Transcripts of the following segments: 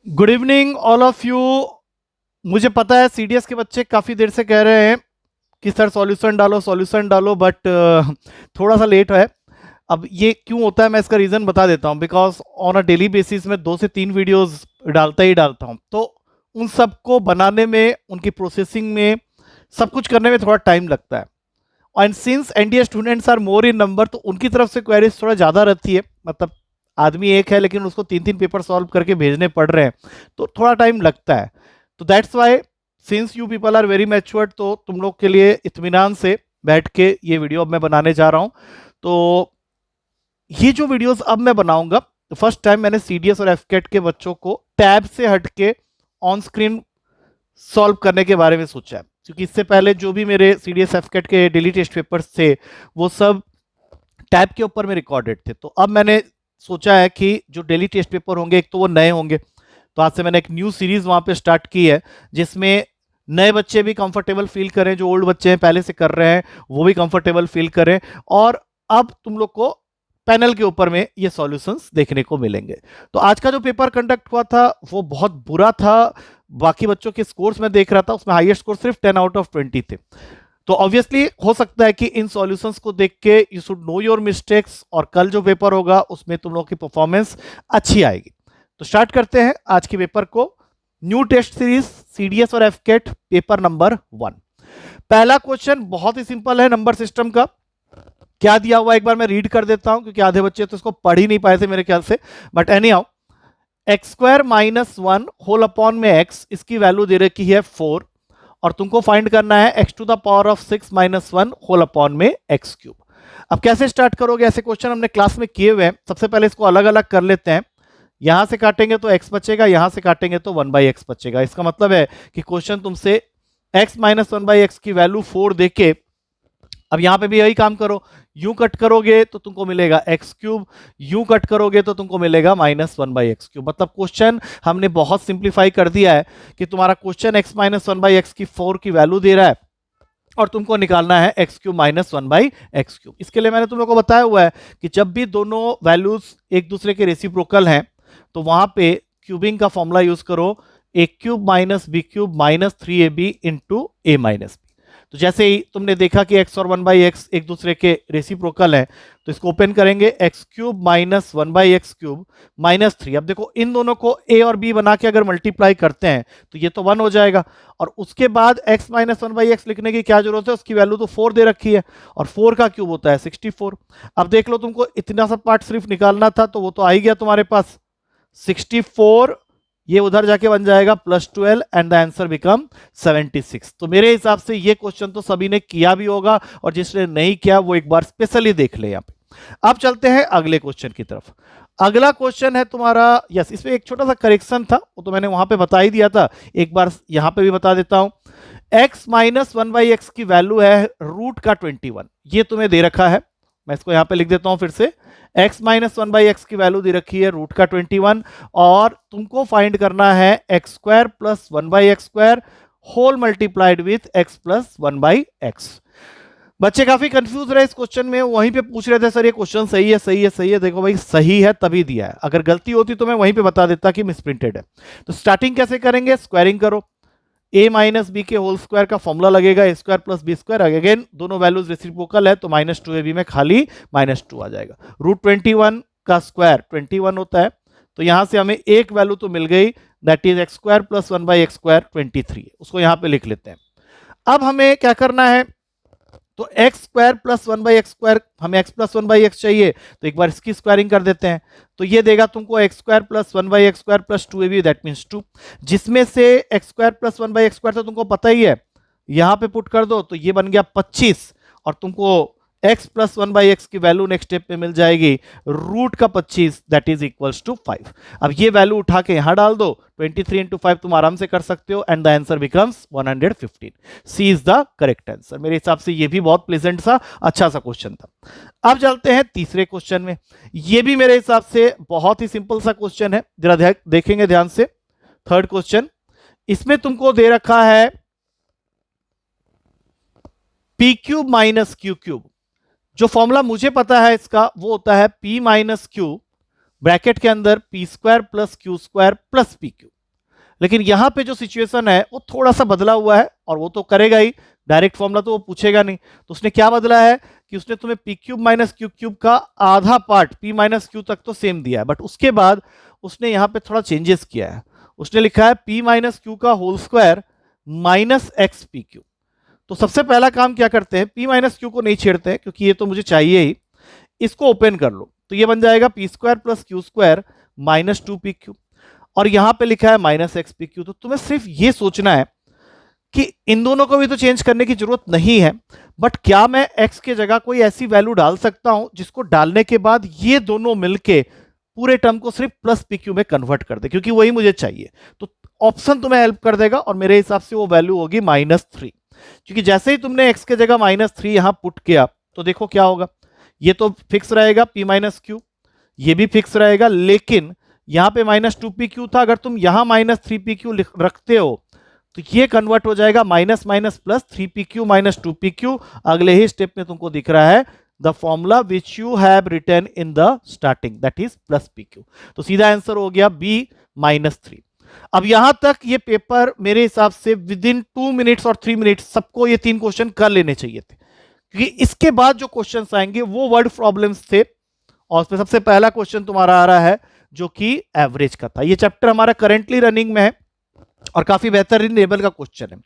Good evening all of you. मुझे पता है सीडीएस के बच्चे काफ़ी देर से कह रहे हैं कि सर सॉल्यूशन डालो बट थोड़ा सा लेट है। अब ये क्यों होता है मैं इसका रीज़न बता देता हूँ। Because on a daily basis में 2 से 3 वीडियोस डालता ही डालता हूँ, तो उन सबको बनाने में, उनकी प्रोसेसिंग में, सब कुछ करने में थोड़ा टाइम लगता है। And since NDA students are more in number, तो उनकी तरफ से क्वेरीज थोड़ा ज़्यादा रहती है। मतलब आदमी एक है लेकिन उसको 3 3 पेपर सॉल्व करके भेजने पड़ रहे हैं, तो थोड़ा टाइम लगता है। तो that's why, since you people are very matured, तो तुम लोग के लिए इत्मीनान से बैठ के ये वीडियो अब मैं बनाने जा रहा हूँ। तो ये जो वीडियोस अब मैं बनाऊंगा, फर्स्ट टाइम मैंने सीडीएस और एफकेट के बच्चों को टैब से हटके ऑन स्क्रीन सॉल्व करने के बारे में सोचा है। क्योंकि इससे पहले जो भी मेरे सीडीएस एफकेट के डेली टेस्ट पेपर्स थे, वो सब टैब के ऊपर में रिकॉर्डेड थे। तो अब मैंने सोचा है कि जो डेली टेस्ट पेपर होंगे, एक तो वो नए होंगे, तो आज से मैंने एक न्यू सीरीज वहां पे स्टार्ट की है, जिसमें नए बच्चे भी कंफर्टेबल फील करें, जो ओल्ड बच्चे हैं पहले से कर रहे हैं वो भी कंफर्टेबल फील करें। और अब तुम लोग को पैनल के ऊपर में ये सॉल्यूशंस देखने को मिलेंगे। तो आज का जो पेपर कंडक्ट हुआ था वो बहुत बुरा था। बाकी बच्चों के स्कोर्स में देख रहा था, उसमें हाईएस्ट स्कोर सिर्फ 10 आउट ऑफ 20 थे। तो ऑब्वियसली हो सकता है कि इन सॉल्यूशंस को देख के you should know your mistakes, और कल जो पेपर होगा उसमें तुम लोगों की परफॉर्मेंस अच्छी आएगी। तो स्टार्ट करते हैं आज के पेपर को। न्यू टेस्ट सीरीज सीडीएस और एफकेट पेपर नंबर 1। पहला क्वेश्चन बहुत ही सिंपल है, नंबर सिस्टम का। क्या दिया हुआ एक बार मैं रीड कर देता हूं, क्योंकि आधे बच्चे तो इसको पढ़ ही नहीं पाए थे मेरे ख्याल से। But anyhow, X square minus 1 whole upon में एक्स, इसकी वैल्यू दे रखी है 4, और तुमको फाइंड करना है X to the power of 6 - 1 whole upon में एक्स क्यूब। अब कैसे स्टार्ट करोगे? ऐसे क्वेश्चन हमने क्लास में किए हुए हैं। सबसे पहले इसको अलग अलग कर लेते हैं। यहां से काटेंगे तो x बचेगा, यहां से काटेंगे तो 1/x बचेगा। इसका मतलब है कि क्वेश्चन तुमसे x - 1/x की वैल्यू 4 देके, अब यहां पे भी यही काम करो। यूं कट करोगे तो तुमको मिलेगा एक्स क्यूब, यूं कट करोगे तो तुमको मिलेगा -1/x क्यूब। मतलब क्वेश्चन हमने बहुत सिंप्लीफाई कर दिया है कि तुम्हारा क्वेश्चन x - 1/x की 4 की वैल्यू दे रहा है, और तुमको निकालना है एक्स क्यूब -1/x क्यूब। इसके लिए मैंने तुम लोग को बताया हुआ है कि जब भी दोनों वैल्यूज एक दूसरे के रेसिप्रोकल हैं, तो वहां पे क्यूबिंग का फॉर्मूला यूज करो, A cube minus B cube -3ab into A minus. तो जैसे ही तुमने देखा कि x और 1/x एक दूसरे के रेसिप्रोकल हैं, तो इसको ओपन करेंगे, एक्स क्यूब -1/x क्यूब -3। अब देखो, इन दोनों को a और b बना के अगर मल्टीप्लाई करते हैं तो ये तो 1 हो जाएगा। और उसके बाद x - 1/x लिखने की क्या जरूरत है, उसकी वैल्यू तो 4 दे रखी है, और 4 का क्यूब होता है 64। अब देख लो, तुमको इतना सा पार्ट सिर्फ निकालना था, तो वो तो आ ही गया तुम्हारे पास 64। ये उधर जाके बन जाएगा +12 एंड द आंसर बिकम 76। तो मेरे हिसाब से ये क्वेश्चन तो सभी ने किया भी होगा, और जिसने नहीं किया वो एक बार स्पेशली देख ले यहाँ पे। अब चलते हैं अगले क्वेश्चन की तरफ। अगला क्वेश्चन है तुम्हारा, यस, इसमें एक छोटा सा करेक्शन था, वो तो मैंने वहां पे बता ही दिया था, एक बार यहां पे भी बता देता हूं। x - 1/x की वैल्यू है रूट का 21, ये तुम्हें दे रखा है। मैं इसको यहां पे लिख देता हूं फिर से। x - 1/x की वैल्यू दे रखी है रूट का 21, और तुमको फाइंड करना है x square plus 1/x square whole multiplied with x plus 1/x। बच्चे काफी कंफ्यूज रहे इस क्वेश्चन में, वहीं पे पूछ रहे थे सर ये क्वेश्चन सही है, सही है, सही है। देखो भाई, सही है तभी दिया है, अगर गलती होती तो मैं वहीं पे बता देता कि मिसप्रिंटेड है। तो स्टार्टिंग कैसे करेंगे? स्क्वायरिंग करो। a माइनस बी के होल स्क्वायर का फॉर्मूला लगेगा, a square plus B square. Again दोनों वैल्यूज रेसिप्रोकल है, तो -2ab में खाली -2 आ जाएगा। √21 का स्क्वायर 21 होता है, तो यहां से हमें एक वैल्यू तो मिल गई, that is x square plus 1/x square 23। उसको यहां पे लिख लेते हैं। अब हमें क्या करना है, तो x square plus 1/x square, हमें x प्लस 1/x चाहिए, तो एक बार इसकी स्क्वायरिंग कर देते हैं। तो ये देगा तुमको x square plus 1/x square plus 2ab, that means 2, जिसमें से x square plus 1/x square तो तुमको पता ही है, यहां पे पुट कर दो तो ये बन गया 25, और तुमको x प्लस 1/x की वैल्यू नेक्स्ट स्टेप पे मिल जाएगी रूट का 25, दैट इज इक्वल्स टू 5। अब ये वैल्यू उठा के यहां डाल दो, 23 इंटू 5 तुम आराम से कर सकते हो, and the answer becomes 115। C is the correct answer. मेरे हिसाब से ये भी बहुत प्लेजेंट सा, अच्छा सा क्वेश्चन था। अब चलते हैं तीसरे क्वेश्चन में। ये भी मेरे हिसाब से बहुत ही सिंपल सा क्वेश्चन है, जरा देखेंगे ध्यान से। थर्ड क्वेश्चन, इसमें तुमको दे रखा है P cube minus Q cube. जो फॉर्मूला मुझे पता है इसका, वो होता है p - q ब्रैकेट के अंदर P square plus Q square plus P Q. लेकिन यहां पे जो सिचुएशन है वो थोड़ा सा बदला हुआ है, और वो तो करेगा ही, डायरेक्ट फॉर्मूला तो वो पूछेगा नहीं। तो उसने क्या बदला है कि उसने तुम्हें P cube minus Q cube का आधा पार्ट पी माइनस क्यू तक तो सेम दिया है, बट उसके बाद उसने यहां पे थोड़ा चेंजेस किया है। उसने लिखा है पी माइनस क्यू का whole square minus X P Q. तो सबसे पहला काम क्या करते हैं, पी माइनस क्यू को नहीं छेड़ते हैं क्योंकि ये तो मुझे चाहिए ही, इसको ओपन कर लो। तो ये बन जाएगा P square plus Q square minus two P Q, और यहां पे लिखा है माइनस एक्स पी क्यू। तो तुम्हें सिर्फ ये सोचना है कि इन दोनों को भी तो चेंज करने की जरूरत नहीं है, बट क्या मैं x के जगह कोई ऐसी वैल्यू डाल सकता हूं जिसको डालने के बाद ये दोनों मिलके पूरे टर्म को सिर्फ प्लस पी क्यू में कन्वर्ट कर दे, क्योंकि वही मुझे चाहिए। तो ऑप्शन तुम्हें हेल्प कर देगा, और मेरे हिसाब से वो वैल्यू होगी -3, क्योंकि जैसे ही तुमने x के जगह -3 यहां पुट किया तो देखो क्या होगा, ये तो फिक्स रहेगा p माइनस क्यू, ये भी फिक्स रहेगा, लेकिन यहां पे -2pq था, अगर तुम यहां -3pq रखते हो तो ये कन्वर्ट हो जाएगा minus minus plus 3pq minus 2pq। अगले ही स्टेप में तुमको दिख रहा है the formula which you have written in the starting, that is plus pq। तो सीधा आंसर हो गया b -3। अब यहां तक ये पेपर मेरे हिसाब से विद इन 2 मिनट्स और 3 मिनट्स सबको ये 3 क्वेश्चन कर लेने चाहिए थे, क्योंकि इसके बाद जो क्वेश्चंस आएंगे वो वर्ड प्रॉब्लम्स थे, और उसमें सबसे पहला क्वेश्चन तुम्हारा आ रहा है जो कि एवरेज का था। ये चैप्टर हमारा करंटली रनिंग में है और काफी बेहतरीन लेवल का क्वेश्चन है।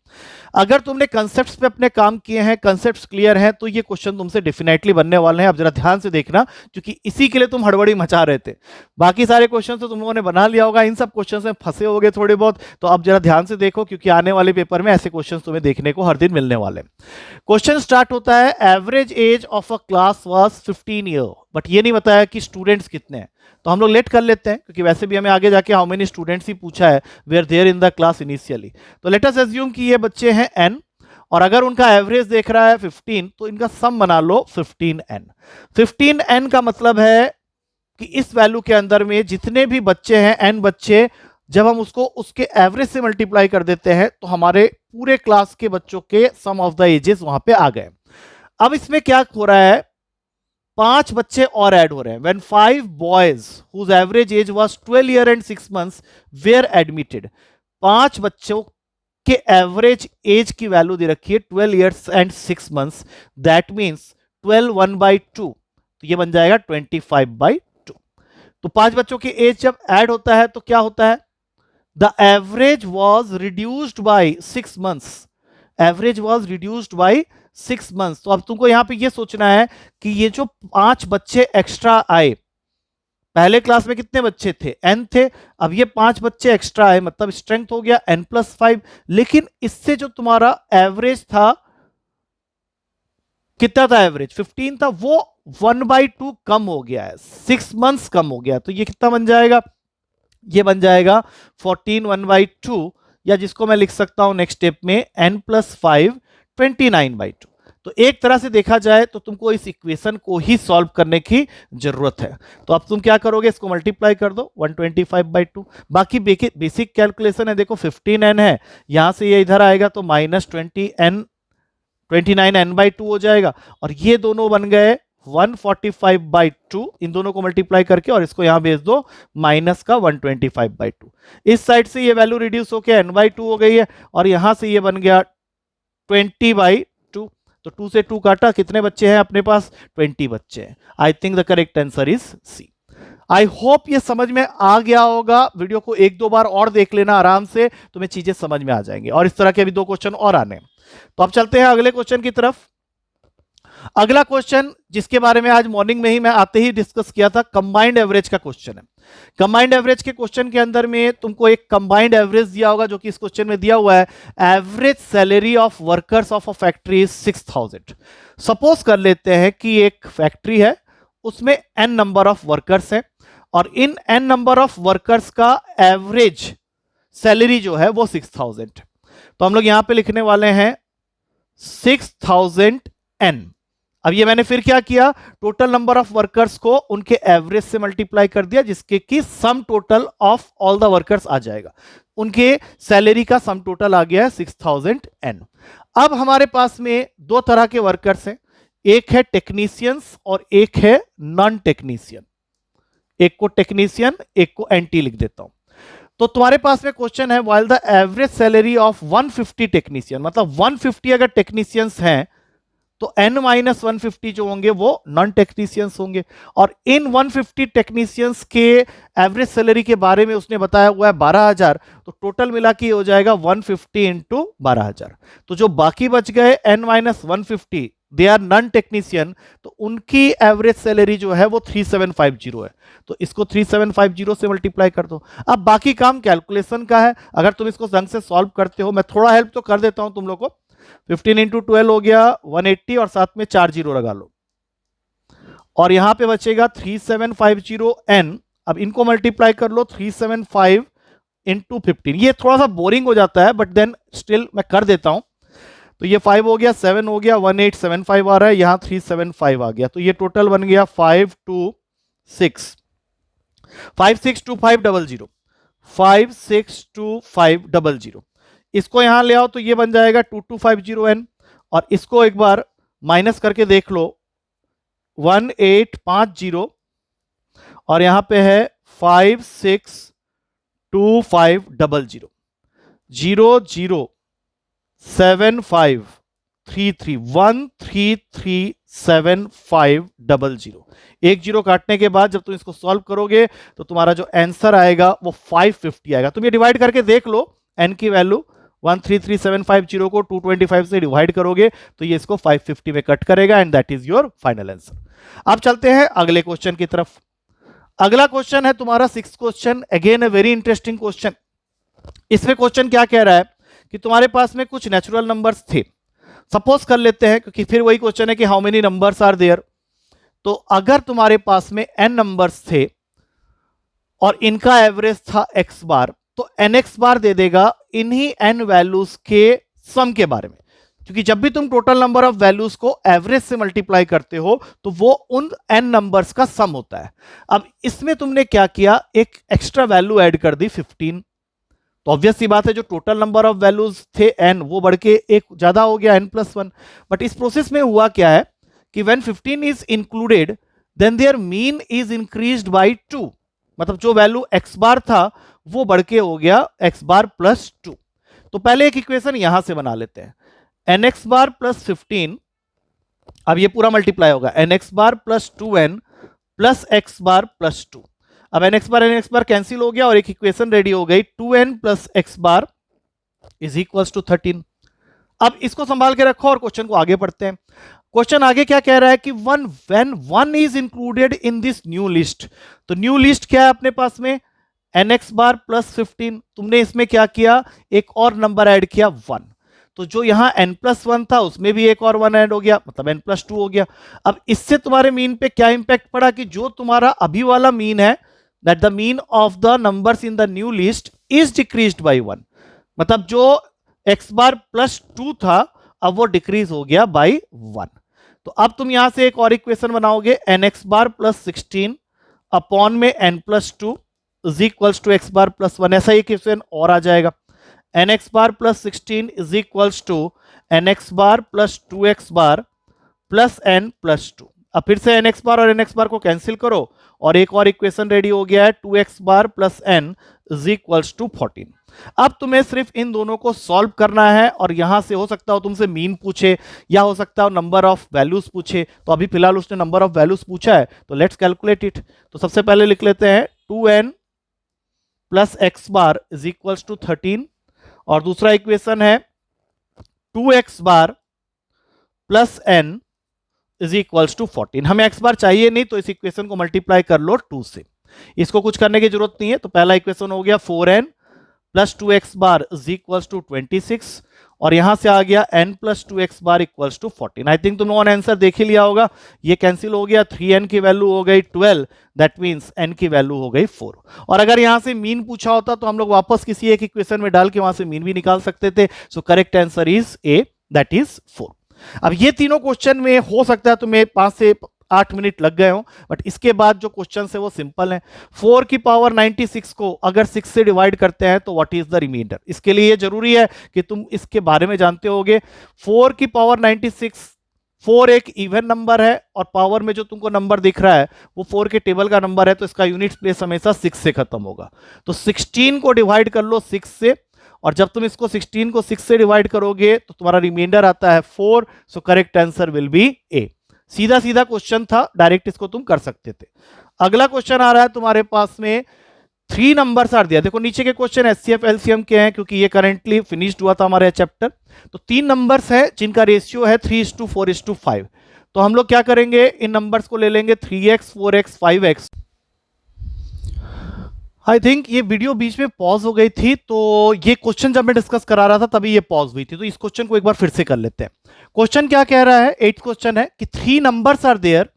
अगर तुमने कंसेप्ट्स पे अपने काम किए हैं, कंसेप्ट्स क्लियर हैं, तो ये क्वेश्चन तुमसे डेफिनेटली बनने वाले हैं। अब जरा ध्यान से देखना, क्योंकि इसी के लिए तुम हड़बड़ी मचा रहे थे। बाकी सारे क्वेश्चन तो तुम लोगों ने बना लिया होगा, इन सब क्वेश्चन में फंसे होगे थोड़े बहुत, तो अब जरा ध्यान से देखो, क्योंकि आने वाले पेपर में ऐसे क्वेश्चन तुम्हें देखने को हर दिन मिलने वाले। क्वेश्चन स्टार्ट होता है, average age of a class was 15 year, but ये नहीं बताया कि स्टूडेंट्स कितने हैं। तो हम लोग लेट कर लेते हैं, क्योंकि वैसे भी हमें आगे जाके हाउ मेनी स्टूडेंट्स ही पूछा है, where there in the class initially. तो लेट अस अज्यूम कि ये बच्चे हैं n, और अगर उनका एवरेज देख रहा है 15, तो इनका सम बना लो 15n। 15n का मतलब है कि इस वैल्यू के अंदर में जितने भी बच्चे हैं, n बच्चे, जब हम उसको उसके एवरेज से मल्टीप्लाई कर देते हैं तो हमारे पूरे क्लास के बच्चों के सम ऑफ द एजेस वहां पे आ गए। अब इसमें क्या हो रहा है, 5 बच्चे और ऐड हो रहे हैं। When 5 boys whose average age was 12 year and 6 months were admitted, 5 बच्चों के एवरेज एज की वैल्यू दे रखी है 12 years and 6 months, that means 12 1/2, तो ये बन जाएगा 25/2। तो 5 बच्चों की एज जब ऐड होता है तो क्या होता है, the average was reduced by 6 months, average was reduced by 6 months। तो अब तुमको यहां पे ये सोचना है कि ये जो 5 बच्चे एक्स्ट्रा आए, पहले क्लास में कितने बच्चे थे, n थे, अब ये 5 बच्चे एक्स्ट्रा आए, मतलब स्ट्रेंथ हो गया n+5। लेकिन इससे जो तुम्हारा एवरेज था, कितना था एवरेज, 15 था, वो 1/2 कम हो गया है, 6 months कम हो गया। तो ये कितना बन जाएगा, ये बन जाएगा 14 1/2, या जिसको मैं लिख सकता हूं नेक्स्ट स्टेप में n+5 29/2। तो एक तरह से देखा जाए तो तुमको इस इक्वेशन को ही सॉल्व करने की जरूरत है। तो अब तुम क्या करोगे, इसको मल्टीप्लाई कर दो 125/2। बाकी बेसिक कैलकुलेशन है, देखो 15n है, यहां से ये इधर आएगा तो -29n/2 हो जाएगा, और ये दोनों बन गए 145/2, इन दोनों को मल्टीप्लाई करके, और इसको यहां भेज दो माइनस का 125/2। इस साइड से ये वैल्यू रिड्यूस होकर n/2 हो गई है, और यहां से ये बन गया 20/2। तो 2 से 2 काटा, कितने बच्चे हैं अपने पास, 20 बच्चे हैं। I think the correct answer is C. I hope ये समझ में आ गया होगा। वीडियो को 1-2 बार और देख लेना आराम से, तुम्हें चीजें समझ में आ जाएंगी, और इस तरह के अभी 2 क्वेश्चन और आने। तो अब चलते हैं अगले क्वेश्चन की तरफ। अगला क्वेश्चन, जिसके बारे में आज मॉर्निंग में ही मैं आते ही डिस्कस किया था, कंबाइंड एवरेज का क्वेश्चन है। कंबाइंड एवरेज के क्वेश्चन के अंदर में तुमको एक कंबाइंड एवरेज दिया होगा, जो कि इस क्वेश्चन में दिया हुआ है, average salary of workers of a factory is 6000। Suppose कर लेते हैं कि एक फैक्ट्री है, उसमें n नंबर ऑफ वर्कर्स हैं, और इन n नंबर ऑफ वर्कर्स का एवरेज सैलरी जो है वो 6000। तो हम लोग यहां पे लिखने वाले हैं 6000n। अब ये मैंने फिर क्या किया, टोटल नंबर ऑफ वर्कर्स को उनके एवरेज से मल्टीप्लाई कर दिया, जिसके कि sum total of all the workers आ जाएगा। उनके सैलरी का सम टोटल आ गया है 6000n। अब हमारे पास में 2 तरह के वर्कर्स हैं, एक है टेक्नीशियंस और एक है नॉन टेक्नीशियन। एक को टेक्नीशियन, एक को एनटी लिख देता हूं। तो तुम्हारे पास में क्वेश्चन है, while the average salary of 150 technician, मतलब 150 अगर टेक्नीशियंस हैं तो n माइनस 150 जो होंगे वो नॉन टेक्नीशियंस होंगे, और इन 150 टेक्नीशियंस के एवरेज सैलरी के बारे में उसने बताया हुआ है 12,000, तो टोटल मिला के हो जाएगा 150 इंटू 12,000। तो जो बाकी बच गए n minus 150, they are non technician, तो उनकी एवरेज सैलरी जो है वो 3750 है। तो इसको 3750 से मल्टीप्लाई कर दो। अब बाकी काम कैलकुलेशन का है, अगर तुम इसको ढंग से सॉल्व करते हो, मैं थोड़ा हेल्प तो कर देता हूं तुम लोग को। 15 इंटू 12 हो गया 180, और साथ में 4 जीरो लगा लो, और यहां पे बचेगा 3750n। अब इनको मल्टीप्लाई कर लो, 375 इंटू 15। ये थोड़ा सा बोरिंग हो जाता है, बट देन स्टिल मैं कर देता हूं। तो ये 5 हो गया, 7 हो गया, 1875 आ रहा है, यहां 375 आ गया, तो ये टोटल बन गया 526 562500 562500। इसको यहां ले आओ तो ये बन जाएगा 2250n, और इसको एक बार माइनस करके देख लो, 1850, और यहां पे है 562500 007533133750। एक जीरो काटने के बाद जब तुम इसको सॉल्व करोगे तो तुम्हारा जो आंसर आएगा वो 550 आएगा। तुम ये डिवाइड करके देख लो, n की वैल्यू 133750 को 225 से डिवाइड करोगे तो ये इसको 550 में कट करेगा, and that is your final answer. अब चलते हैं अगले क्वेश्चन की तरफ। अगला क्वेश्चन है तुम्हारा 6th question, again a very interesting question. इसमें क्वेश्चन क्या कह रहा है कि तुम्हारे पास में कुछ नेचुरल नंबर्स थे, सपोज कर लेते हैं, क्योंकि फिर वही क्वेश्चन है कि how many numbers are there. तो अगर तुम्हारे पास में n नंबर्स थे और इनका एवरेज था x बार, तो nx बार दे देगा इन्हीं n वैल्यूज के सम के बारे में, क्योंकि जब भी तुम टोटल नंबर ऑफ वैल्यूज को एवरेज से मल्टीप्लाई करते हो तो वो उन n नंबर्स का सम होता है। अब इसमें तुमने क्या किया, एक एक्स्ट्रा वैल्यू ऐड कर दी 15। तो ऑब्वियस सी बात है, जो टोटल नंबर ऑफ वैल्यूज थे n, वो बढ़ के एक ज्यादा हो गया n+1। बट इस प्रोसेस में हुआ क्या है कि when 15 is included then their mean is increased by 2, मतलब जो वैल्यू x बार था वो बढ़ के हो गया x बार प्लस 2। तो पहले एक इक्वेशन यहां से बना लेते हैं, nx बार प्लस 15, अब ये पूरा मल्टीप्लाई होगा nx bar plus 2n plus x bar plus 2। अब nx बार कैंसिल हो गया और एक इक्वेशन रेडी हो गई, 2n plus x bar is equals to 13। अब इसको संभाल के रखो और क्वेश्चन को आगे पढ़ते हैं। क्वेश्चन आगे क्या कह रहा है कि when 1 is included in this new list, तो न्यू लिस्ट क्या है अपने पास में, nx बार प्लस 15। तुमने इसमें क्या किया, एक और नंबर ऐड किया 1, तो जो यहां n+1 था उसमें भी एक और 1 ऐड हो गया, मतलब n+2 हो गया। अब इससे तुम्हारे मीन पे क्या इंपैक्ट पड़ा कि जो तुम्हारा अभी वाला मीन है, that the mean of the numbers in the new list is decreased bye 1, मतलब जो x बार प्लस 2 था अब वो डिक्रीज हो गया बाय 1। तो अब तुम यहां से एक और इक्वेशन बनाओगे, nx बार प्लस 16 अपॉन में n+2 is equals to x bar plus 1। ऐसा ही इक्वेशन और आ जाएगा, nx bar plus 16 is equals to nx bar plus 2x bar plus n+2। अब फिर से nx बार और nx बार को कैंसिल करो और एक और इक्वेशन रेडी हो गया है, 2x bar plus n is equals to 14। अब तुम्हें सिर्फ इन दोनों को सॉल्व करना है, और यहां से हो सकता हो तुमसे मीन पूछे या हो सकता हो नंबर ऑफ वैल्यूज पूछे। तो अभी फिलहाल उसने नंबर ऑफ वैल्यूज पूछा है, तो लेट्स कैलकुलेट इट। तो सबसे पहले लिख लेते हैं 2n plus x bar is equals to 13, और दूसरा इक्वेशन है 2x bar plus n is equals to 14। हमें x बार चाहिए नहीं, तो इस इक्वेशन को मल्टीप्लाई कर लो 2 से, इसको कुछ करने की जरूरत नहीं है। तो पहला इक्वेशन हो गया 4n plus 2x bar is equals to 26, और यहां से आ गया n plus 2x bar equals to 14। I think तुम लोगों ने आंसर देख ही लिया होगा, ये कैंसिल हो गया, 3n की वैल्यू हो गई 12, दैट मींस n की वैल्यू हो गई 4। और अगर यहां से मीन पूछा होता तो हम लोग वापस किसी एक इक्वेशन में डाल के वहां से मीन भी निकाल सकते थे। सो correct answer is a, that is 4। अब ये तीनों क्वेश्चन में हो सकता है तुम्हें 5 से 8 मिनट लग गए हो, बट इसके बाद जो क्वेश्चन है वो सिंपल है। 4 की पावर 96 को अगर 6 से डिवाइड करते हैं तो व्हाट इज द रिमाइंडर। इसके लिए ये जरूरी है कि तुम इसके बारे में जानते होगे। 4 की पावर 96 4 एक इवन नंबर है और पावर में जो तुमको नंबर दिख रहा है वो 4 के टेबल का नंबर है, तो इसका यूनिट प्लेस हमेशा 6 से खत्म होगा। तो 16 को डिवाइड कर लो 6 से, और जब तुम इसको 16 को 6 से डिवाइड करोगे तो तुम्हारा रिमाइंडर आता है 4। So correct answer will be A. सीधा सीधा क्वेश्चन था, डायरेक्ट इसको तुम कर सकते थे। अगला क्वेश्चन आ रहा है तुम्हारे पास में, 3 नंबर्स आर दिया। देखो नीचे के क्वेश्चन एचसीएफ एलसीएम के हैं क्योंकि ये करंटली फिनिश्ड हुआ था हमारे चैप्टर। तो 3 नंबर्स है जिनका रेशियो है 3:4:5। तो हम लोग क्या करेंगे, इन नंबर्स को ले लेंगे 3x 4x 5x। I think ये वीडियो बीच में पॉज हो गई थी, तो ये क्वेश्चन जब मैं डिस्कस करा रहा था तभी ये पॉज हुई थी, तो इस क्वेश्चन को एक बार फिर से कर लेते हैं। क्वेश्चन क्या कह रहा है, 8th क्वेश्चन है कि 3 numbers are there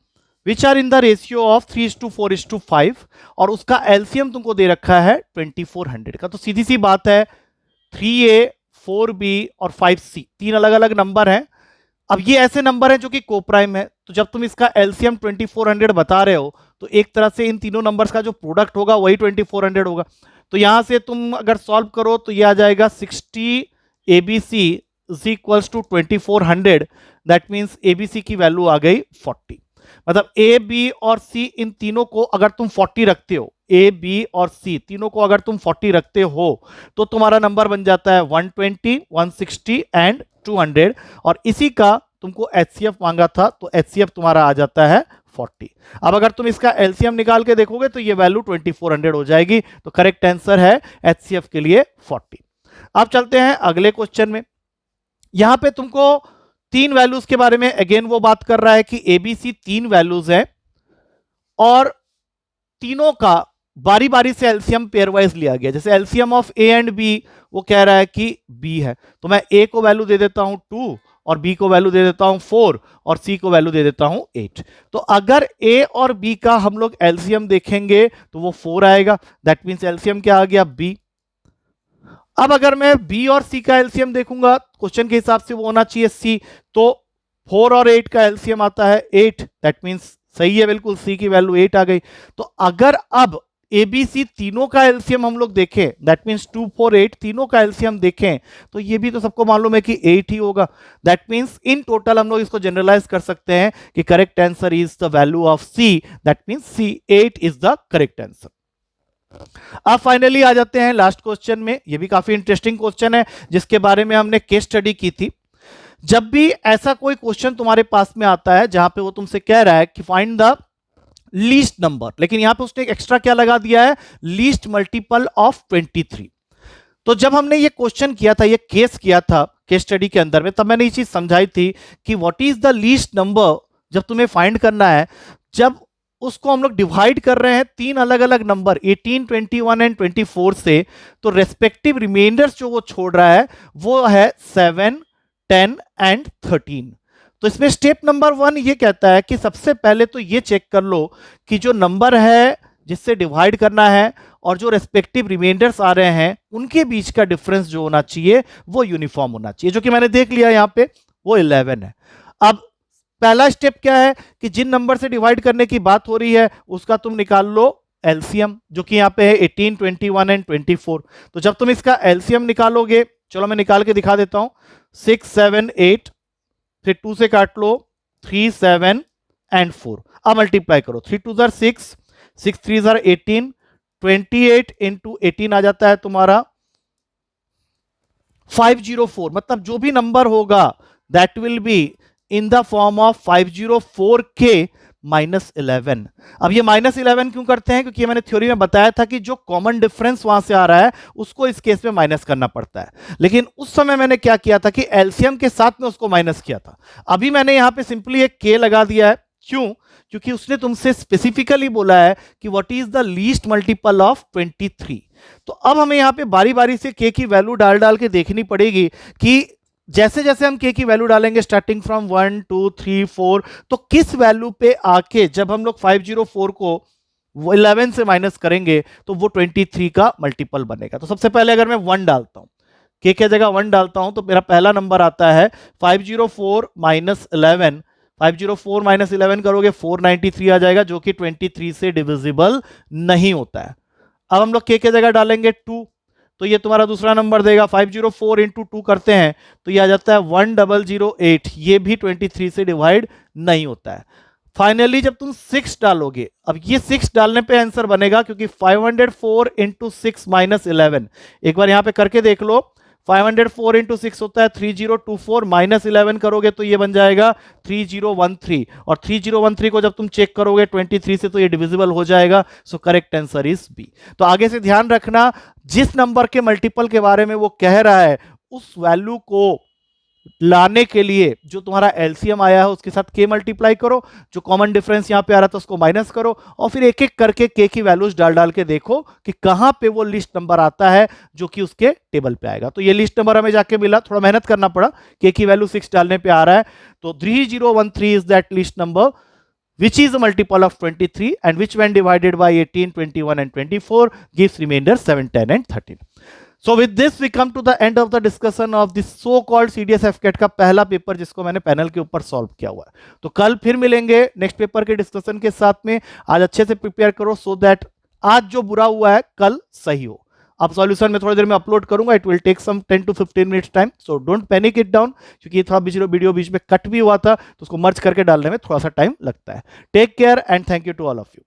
which are in the ratio of 3:4:5 और उसका एलसीएम तुमको दे रखा है 2400 का। तो सीधी सी बात है 3a 4b और 5c 3 अलग अलग नंबर हैं। अब ये ऐसे नंबर हैं जो कि कोप्राइम है, तो जब तुम इसका एलसीएम 2400 बता रहे हो तो एक तरह से इन तीनों नंबर्स का जो प्रोडक्ट होगा वही 2400 होगा। तो यहां से तुम अगर सॉल्व करो तो ये आ जाएगा 60 abc is equals to 2400। That means abc की वैल्यू आ गई 40। मतलब ए बी और सी इन तीनों को अगर तुम 40 रखते हो, ए बी और सी तीनों को अगर तुम 40 रखते हो तो तुम्हारा नंबर बन जाता है 120 160 एंड 200। और इसी का तुमको एचसीएफ मांगा था, तो एचसीएफ तुम्हारा आ जाता है 40। अब अगर तुम इसका एलसीएम निकाल के देखोगे तो ये वैल्यू 2400 हो जाएगी। तो करेक्ट आंसर है एचसीएफ के लिए 40। अब चलते हैं अगले क्वेश्चन में। यहां पे तुमको 3 वैल्यूज के बारे में अगेन वो बात कर रहा है कि एबीसी 3 वैल्यूज है और तीनों का बारी बारी से एलसीएम पेयरवाइज लिया गया। जैसे LCM of A and B वो कह रहा है कि बी है, तो मैं ए को वैल्यू दे देता हूं 2 और बी को वैल्यू दे देता हूं 4 और सी को वैल्यू दे देता हूं 8। तो अगर ए और बी का हम लोग एलसीएम देखेंगे तो वो 4 आएगा। दैट मीन्स एलसीएम क्या आ गया, बी। अब अगर मैं बी और सी का एलसीएम देखूंगा क्वेश्चन के हिसाब से वो होना चाहिए सी, तो 4 और 8 का एलसीएम आता है 8। दैट मीन्स सही है बिल्कुल, सी की वैल्यू 8 आ गई। तो अगर अब एबीसी तीनों का एलसीएम हम लोग देखें, दैट मीन्स 2 4 8 तीनों का एलसीएम देखें तो ये भी तो सबको मालूम है कि 8 ही होगा। दैट मीन्स इन टोटल हम लोग इसको जनरलाइज कर सकते हैं कि correct answer is the value of C. That means C 8 is the correct answer. अब फाइनली आ जाते हैं लास्ट क्वेश्चन में। ये भी काफी इंटरेस्टिंग क्वेश्चन है जिसके बारे में हमने केस स्टडी की थी। जब भी ऐसा कोई क्वेश्चन तुम्हारे पास में आता है जहां पे वो तुमसे कह रहा है कि फाइंड द लीस्ट नंबर, लेकिन यहां पे उसने एक्स्ट्रा क्या लगा दिया है, लीस्ट मल्टीपल ऑफ 23। तो जब हमने ये क्वेश्चन किया था, ये केस किया था केस स्टडी के अंदर में, तब मैंने ये चीज समझाई थी कि what is the least number जब तुम्हें फाइंड करना है, जब उसको हम लोग डिवाइड कर रहे हैं 3 अलग अलग नंबर 18 21 एंड 24 से, तो रेस्पेक्टिव रिमाइंडर्स जो वो छोड़ रहा है वो है 7 10 एंड 13। तो इसमें स्टेप नंबर 1 ये कहता है कि सबसे पहले तो ये चेक कर लो कि जो नंबर है जिससे डिवाइड करना है और जो रेस्पेक्टिव रिमाइंडर्स आ रहे हैं उनके बीच का डिफरेंस जो होना चाहिए वो यूनिफॉर्म होना चाहिए, जो कि मैंने देख लिया यहाँ पे वो 11 है। अब पहला स्टेप क्या है कि जिन नंबर से डिवाइड करने की बात हो रही है उसका तुम निकाल लो एलसीएम, जो कि यहाँ पे है 18 21 एंड 24। तो जब तुम इसका एलसीएम निकालोगे, चलो मैं निकाल के दिखा देता हूं, 6 7 8, फिर 2 से काट लो 3 7 एंड 4। अब मल्टीप्लाई करो, 3 2 6 6 3 18, 28 इंटू 18 आ जाता है तुम्हारा 504। मतलब जो भी नंबर होगा that will be in the form of 504k -11। अब ये -11 क्यों करते हैं, क्योंकि मैंने थ्योरी में बताया था कि जो कॉमन डिफरेंस वहां से आ रहा है उसको इस केस में माइनस करना पड़ता है। लेकिन उस समय मैंने क्या किया था कि एलसीएम के साथ में उसको माइनस किया था। अभी मैंने यहां पे सिंपली एक k लगा दिया है। क्यों, क्योंकि उसने तुमसे स्पेसिफिकली बोला है कि what is the least multiple of 23। तो अब हमें यहां पे बारी बारी से k की वैल्यू डाल डाल के देखनी पड़ेगी कि जैसे जैसे हम k की वैल्यू डालेंगे स्टार्टिंग फ्रॉम 1 2 3 4, तो किस वैल्यू पे आके जब हम लोग 504 को 11 से माइनस करेंगे तो वो 23 का मल्टीपल बनेगा। तो सबसे पहले अगर मैं 1 डालता हूं, k की जगह 1 डालता हूं, तो मेरा पहला नंबर आता है 504 -11। 504 -11 करोगे 493 आ जाएगा, जो कि 23 से डिविजिबल नहीं होता है। अब हम लोग k की जगह डालेंगे 2, तो ये तुम्हारा दूसरा नंबर देगा। 504 इंटू 2 करते हैं तो ये आ जाता है 1008। ये भी 23 से डिवाइड नहीं होता है। फाइनली जब तुम 6 डालोगे, अब ये 6 डालने पे आंसर बनेगा, क्योंकि 504 इंटू 6 माइनस 11, एक बार यहां पे करके देख लो। 504 इंटू 6 होता है 3024, माइनस 11 करोगे तो ये बन जाएगा 3013, और 3013 को जब तुम चेक करोगे 23 से तो ये डिविजिबल हो जाएगा। So correct answer is B. तो आगे से ध्यान रखना, जिस नंबर के मल्टीपल के बारे में वो कह रहा है उस वैल्यू को लाने के लिए जो तुम्हारा एलसीएम आया है उसके साथ के मल्टीप्लाई करो, जो कॉमन डिफरेंस यहां पे आ रहा था उसको माइनस करो, और फिर एक एक करके के की वैल्यूज डाल डाल के देखो कि कहां पे वो लिस्ट नंबर आता है जो कि उसके टेबल पे आएगा। तो ये लिस्ट नंबर हमें जाके मिला, थोड़ा मेहनत करना पड़ा, के की वैल्यू 6 डालने पे आ रहा है। तो 3013 is that list number which is a multiple of 23 and which when divided by 18, 21 and 24 gives remainder 7, 10 and 13. So with this we come to the end of the discussion of this so called CDS FCAT का पहला paper जिसको मैंने panel के ऊपर solve किया हुआ है। तो कल फिर मिलेंगे नेक्स्ट पेपर के डिस्कशन के साथ में। आज अच्छे से प्रिपेयर करो सो दैट आज जो बुरा हुआ है कल सही हो। अब सॉल्यूशन में थोड़ी देर में अपलोड करूंगा, it will take some 10 to 15 minutes time, so don't panic it down, क्योंकि ये थोड़ा वीडियो बीच में कट भी हुआ था तो उसको मर्ज करके डालने में थोड़ा सा टाइम लगता है। Take care and thank you to all of you.